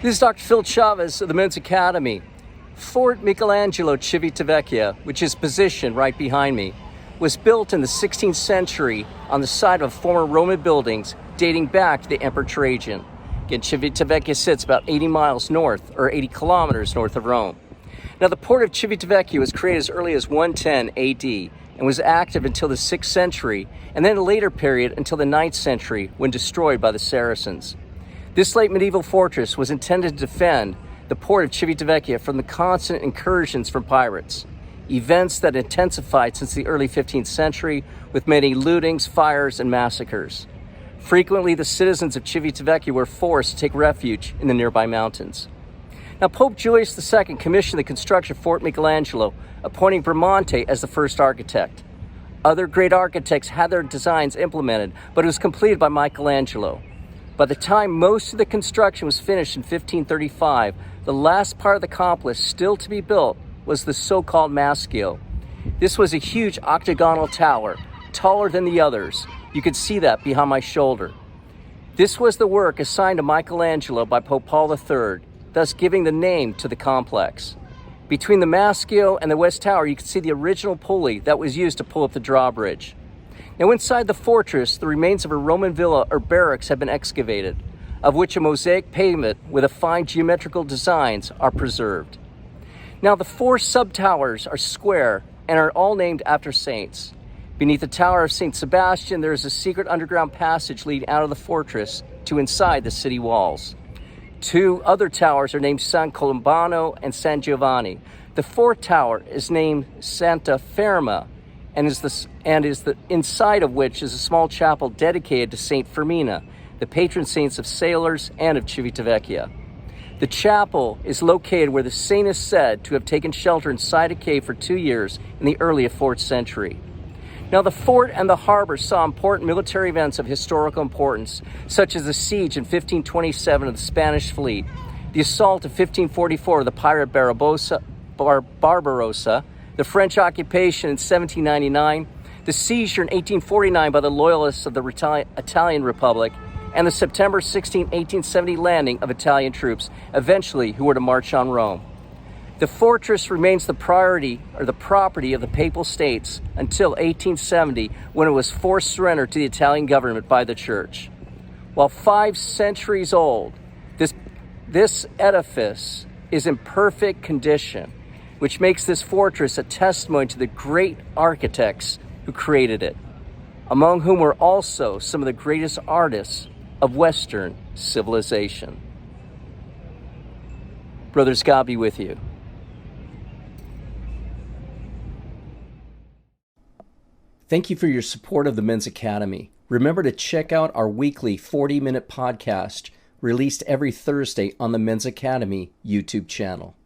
This is Dr. Phil Chavez of the Men's Academy. Fort Michelangelo Civitavecchia, which is positioned right behind me, was built in the 16th century on the site of former Roman buildings dating back to the Emperor Trajan. Again, Civitavecchia sits about 80 miles north, or 80 kilometers north of Rome. Now, the port of Civitavecchia was created as early as 110 AD and was active until the 6th century, and then a later period until the 9th century when destroyed by the Saracens. This late medieval fortress was intended to defend the port of Civitavecchia from the constant incursions from pirates, events that intensified since the early 15th century with many lootings, fires, and massacres. Frequently, the citizens of Civitavecchia were forced to take refuge in the nearby mountains. Now, Pope Julius II commissioned the construction of Fort Michelangelo, appointing Bramante as the first architect. Other great architects had their designs implemented, but it was completed by Michelangelo. By the time most of the construction was finished in 1535, the last part of the complex still to be built was the so-called Maschio. This was a huge octagonal tower, taller than the others. You could see that behind my shoulder. This was the work assigned to Michelangelo by Pope Paul III, thus giving the name to the complex. Between the Maschio and the West Tower, you can see the original pulley that was used to pull up the drawbridge. Now, inside the fortress, the remains of a Roman villa or barracks have been excavated, of which a mosaic pavement with fine geometrical designs are preserved. Now, the 4 sub-towers are square and are all named after saints. Beneath the Tower of St. Sebastian, there is a secret underground passage leading out of the fortress to inside the city walls. 2 other towers are named San Colombano and San Giovanni. The 4th tower is named Santa Ferma, and is the inside of which is a small chapel dedicated to Saint Firmina, the patron saints of sailors and of Civitavecchia. The chapel is located where the saint is said to have taken shelter inside a cave for 2 years in the early 4th century. Now, the fort and the harbor saw important military events of historical importance, such as the siege in 1527 of the Spanish fleet, the assault of 1544 of the pirate Barbarossa, the French occupation in 1799, the seizure in 1849 by the loyalists of the Italian Republic, and the September 16, 1870 landing of Italian troops, eventually who were to march on Rome. The fortress remains the property of the Papal States until 1870, when it was forced surrender to the Italian government by the Church. While 5 centuries old, this edifice is in perfect condition, which makes this fortress a testimony to the great architects who created it, among whom were also some of the greatest artists of Western civilization. Brothers, God be with you. Thank you for your support of the Men's Academy. Remember to check out our weekly 40-minute podcast released every Thursday on the Men's Academy YouTube channel.